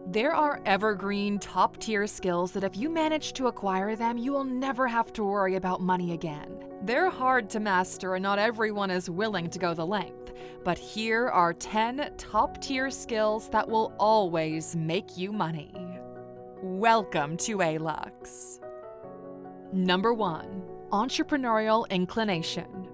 There are evergreen, top-tier skills that if you manage to acquire them, you will never have to worry about money again. They're hard to master and not everyone is willing to go the length. But here are 10 top-tier skills that will always make you money. Welcome to Alux. Number 1. Entrepreneurial inclination.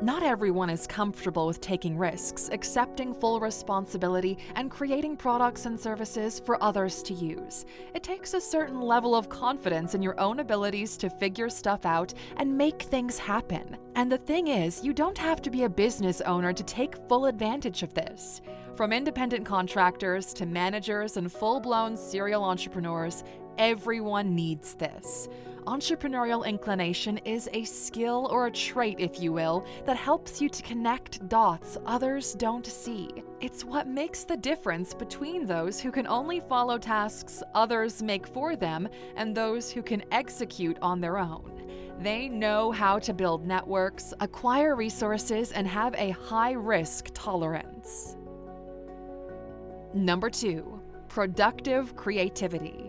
Not everyone is comfortable with taking risks, accepting full responsibility, and creating products and services for others to use. It takes a certain level of confidence in your own abilities to figure stuff out and make things happen. And the thing is, you don't have to be a business owner to take full advantage of this. From independent contractors to managers and full-blown serial entrepreneurs, everyone needs this. Entrepreneurial inclination is a skill or a trait, if you will, that helps you to connect dots others don't see. It's what makes the difference between those who can only follow tasks others make for them and those who can execute on their own. They know how to build networks, acquire resources, and have a high risk tolerance. Number 2. Productive creativity.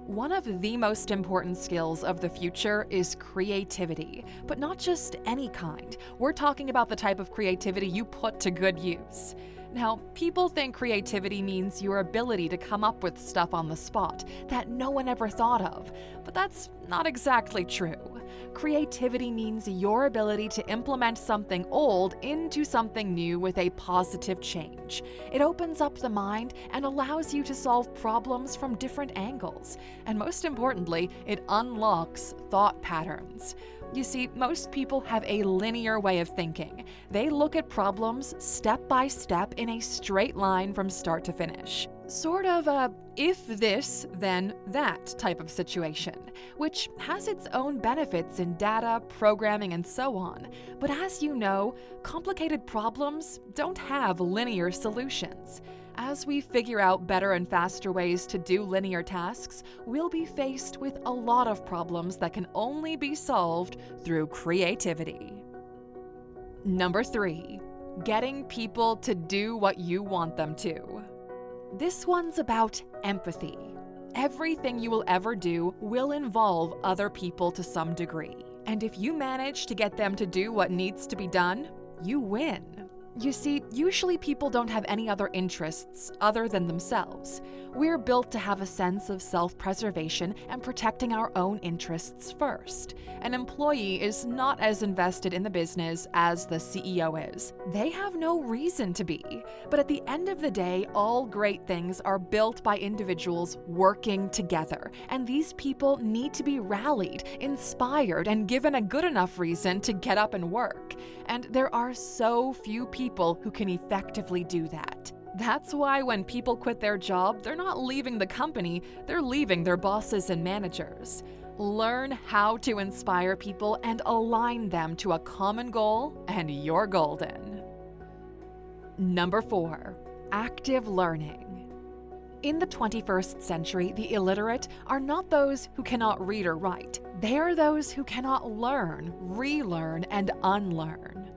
One of the most important skills of the future is creativity, but not just any kind. We're talking about the type of creativity you put to good use. Now, people think creativity means your ability to come up with stuff on the spot that no one ever thought of, but that's not exactly true. Creativity means your ability to implement something old into something new with a positive change. It opens up the mind and allows you to solve problems from different angles. And most importantly, it unlocks thought patterns. You see, most people have a linear way of thinking. They look at problems step by step in a straight line from start to finish. Sort of a if this, then that type of situation, which has its own benefits in data, programming, and so on. But as you know, complicated problems don't have linear solutions. As we figure out better and faster ways to do linear tasks, we'll be faced with a lot of problems that can only be solved through creativity. Number 3. Getting people to do what you want them to. This one's about empathy. Everything you will ever do will involve other people to some degree. And if you manage to get them to do what needs to be done, you win. You see, usually people don't have any other interests other than themselves. We're built to have a sense of self-preservation and protecting our own interests first. An employee is not as invested in the business as the CEO is. They have no reason to be. But at the end of the day, all great things are built by individuals working together. And these people need to be rallied, inspired, and given a good enough reason to get up and work. And there are so few people who can effectively do that. That's why when people quit their job, they're not leaving the company, they're leaving their bosses and managers. Learn how to inspire people and align them to a common goal, and you're golden. Number 4. Active learning. In the 21st century, the illiterate are not those who cannot read or write. They are those who cannot learn, relearn, and unlearn.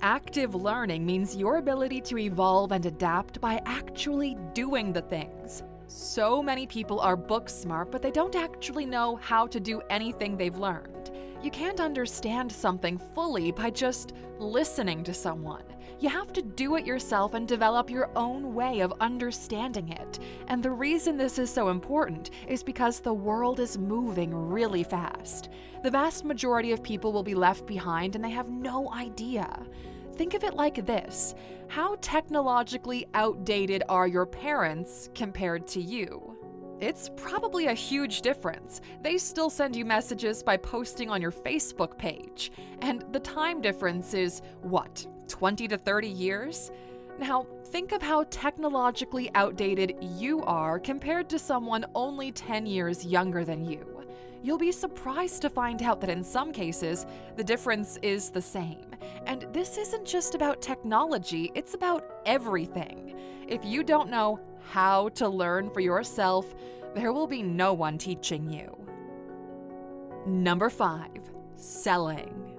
Active learning means your ability to evolve and adapt by actually doing the things. So many people are book smart, but they don't actually know how to do anything they've learned. You can't understand something fully by just listening to someone. You have to do it yourself and develop your own way of understanding it. And the reason this is so important is because the world is moving really fast. The vast majority of people will be left behind and they have no idea. Think of it like this: how technologically outdated are your parents compared to you? It's probably a huge difference. They still send you messages by posting on your Facebook page. And the time difference is, what, 20 to 30 years? Now, think of how technologically outdated you are compared to someone only 10 years younger than you. You'll be surprised to find out that in some cases, the difference is the same. And this isn't just about technology, it's about everything. If you don't know how to learn for yourself, there will be no one teaching you. Number 5. Selling.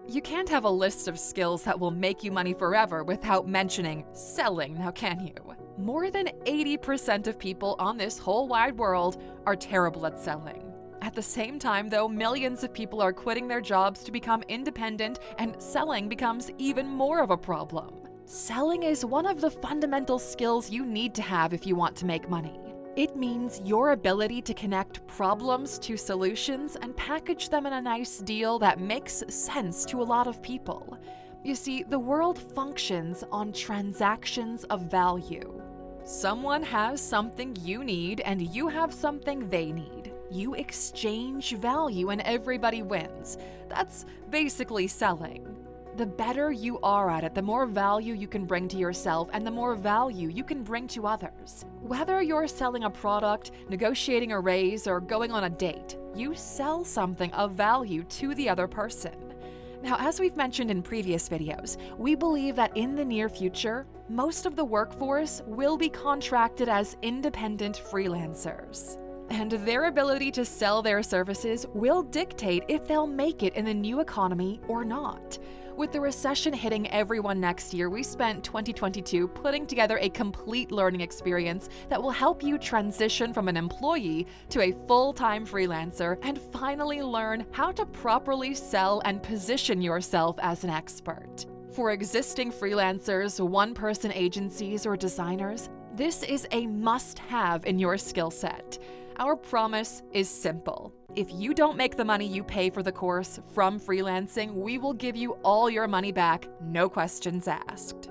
You can't have a list of skills that will make you money forever without mentioning selling, now can you? More than 80% of people on this whole wide world are terrible at selling. At the same time, though, millions of people are quitting their jobs to become independent, and selling becomes even more of a problem. Selling is one of the fundamental skills you need to have if you want to make money. It means your ability to connect problems to solutions and package them in a nice deal that makes sense to a lot of people. You see, the world functions on transactions of value. Someone has something you need and you have something they need. You exchange value and everybody wins. That's basically selling. The better you are at it, the more value you can bring to yourself and the more value you can bring to others. Whether you're selling a product, negotiating a raise, or going on a date, you sell something of value to the other person. Now, as we've mentioned in previous videos, we believe that in the near future, most of the workforce will be contracted as independent freelancers. And their ability to sell their services will dictate if they'll make it in the new economy or not. With the recession hitting everyone next year, we spent 2022 putting together a complete learning experience that will help you transition from an employee to a full-time freelancer and finally learn how to properly sell and position yourself as an expert. For existing freelancers, one-person agencies, or designers, this is a must-have in your skill set. Our promise is simple. If you don't make the money you pay for the course from freelancing, we will give you all your money back, no questions asked.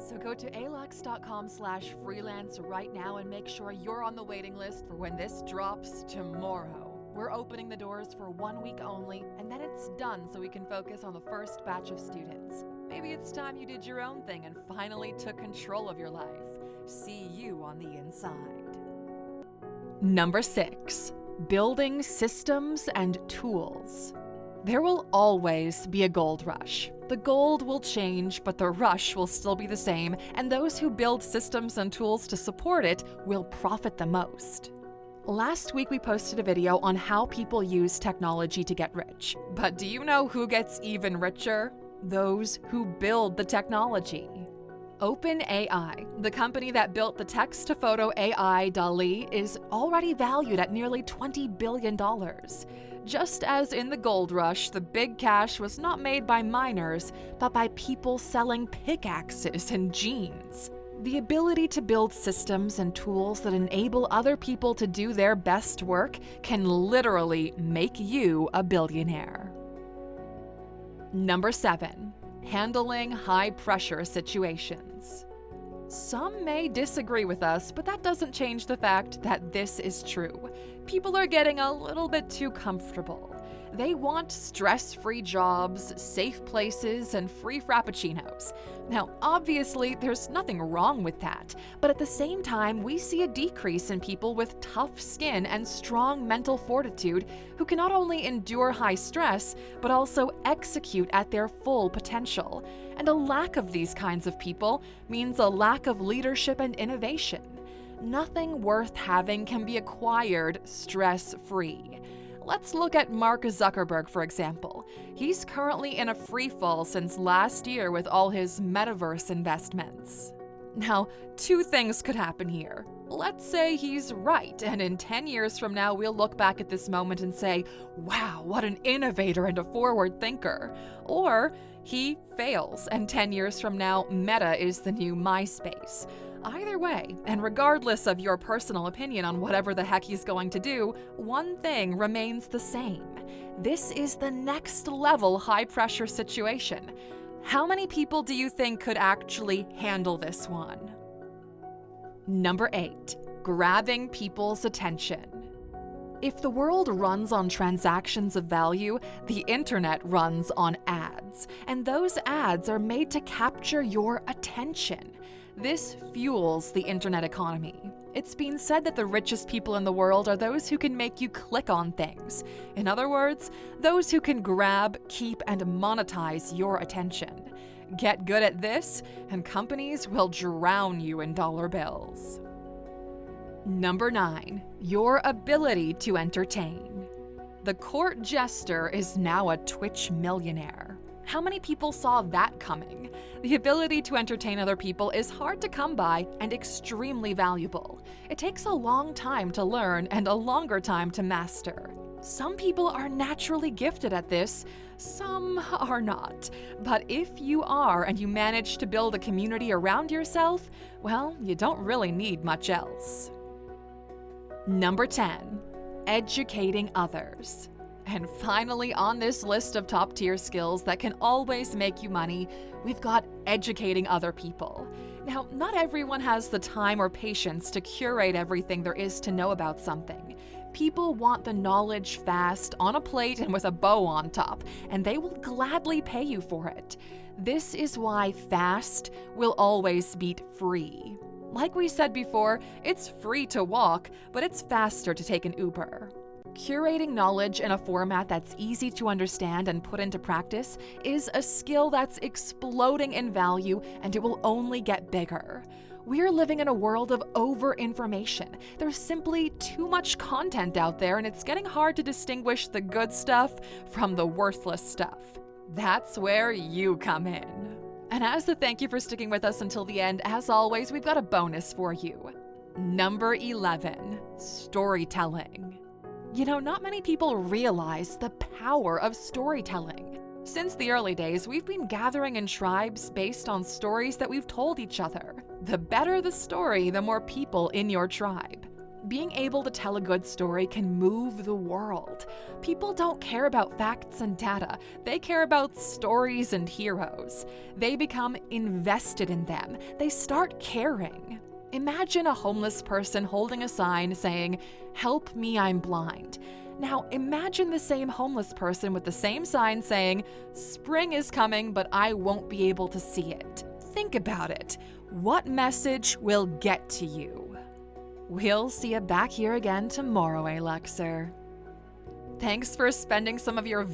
So go to Alux.com/freelance right now and make sure you're on the waiting list for when this drops tomorrow. We're opening the doors for 1 week only, and then it's done so we can focus on the first batch of students. Maybe it's time you did your own thing and finally took control of your life. See you on the inside. Number 6. Building systems and tools. There will always be a gold rush. The gold will change, but the rush will still be the same, and those who build systems and tools to support it will profit the most. Last week we posted a video on how people use technology to get rich. But do you know who gets even richer? Those who build the technology. OpenAI, the company that built the text-to-photo AI DALL-E, is already valued at nearly $20 billion. Just as in the gold rush, the big cash was not made by miners, but by people selling pickaxes and jeans. The ability to build systems and tools that enable other people to do their best work can literally make you a billionaire. Number 7. Handling high-pressure situations. Some may disagree with us, but that doesn't change the fact that this is true. People are getting a little bit too comfortable. They want stress-free jobs, safe places, and free frappuccinos. Now, obviously, there's nothing wrong with that, but at the same time, we see a decrease in people with tough skin and strong mental fortitude who can not only endure high stress, but also execute at their full potential. And a lack of these kinds of people means a lack of leadership and innovation. Nothing worth having can be acquired stress-free. Let's look at Mark Zuckerberg, for example. He's currently in a free fall since last year with all his metaverse investments. Now, 2 things could happen here. Let's say he's right, and in 10 years from now, we'll look back at this moment and say, wow, what an innovator and a forward thinker. Or he fails, and 10 years from now, Meta is the new MySpace. Either way, and regardless of your personal opinion on whatever the heck he's going to do, one thing remains the same. This is the next level high-pressure situation. How many people do you think could actually handle this one? Number 8. Grabbing people's attention. If the world runs on transactions of value, the internet runs on ads, and those ads are made to capture your attention. This fuels the internet economy. It's been said that the richest people in the world are those who can make you click on things. In other words, those who can grab, keep, and monetize your attention. Get good at this, and companies will drown you in dollar bills. Number 9. Your ability to entertain. The court jester is now a Twitch millionaire. How many people saw that coming? The ability to entertain other people is hard to come by and extremely valuable. It takes a long time to learn and a longer time to master. Some people are naturally gifted at this, some are not. But if you are and you manage to build a community around yourself, well, you don't really need much else. Number 10, educating others. And finally, on this list of top-tier skills that can always make you money, we've got educating other people. Now, not everyone has the time or patience to curate everything there is to know about something. People want the knowledge fast, on a plate and with a bow on top, and they will gladly pay you for it. This is why fast will always beat free. Like we said before, it's free to walk, but it's faster to take an Uber. Curating knowledge in a format that's easy to understand and put into practice is a skill that's exploding in value, and it will only get bigger. We're living in a world of over-information. There's simply too much content out there, and it's getting hard to distinguish the good stuff from the worthless stuff. That's where you come in. And as a thank you for sticking with us until the end, as always, we've got a bonus for you. Number 11, storytelling. You know, not many people realize the power of storytelling. Since the early days, we've been gathering in tribes based on stories that we've told each other. The better the story, the more people in your tribe. Being able to tell a good story can move the world. People don't care about facts and data. They care about stories and heroes. They become invested in them. They start caring. Imagine a homeless person holding a sign saying, "Help me, I'm blind." Now imagine the same homeless person with the same sign saying, "Spring is coming, but I won't be able to see it." Think about it. What message will get to you? We'll see you back here again tomorrow, Aluxer. Thanks for spending some of your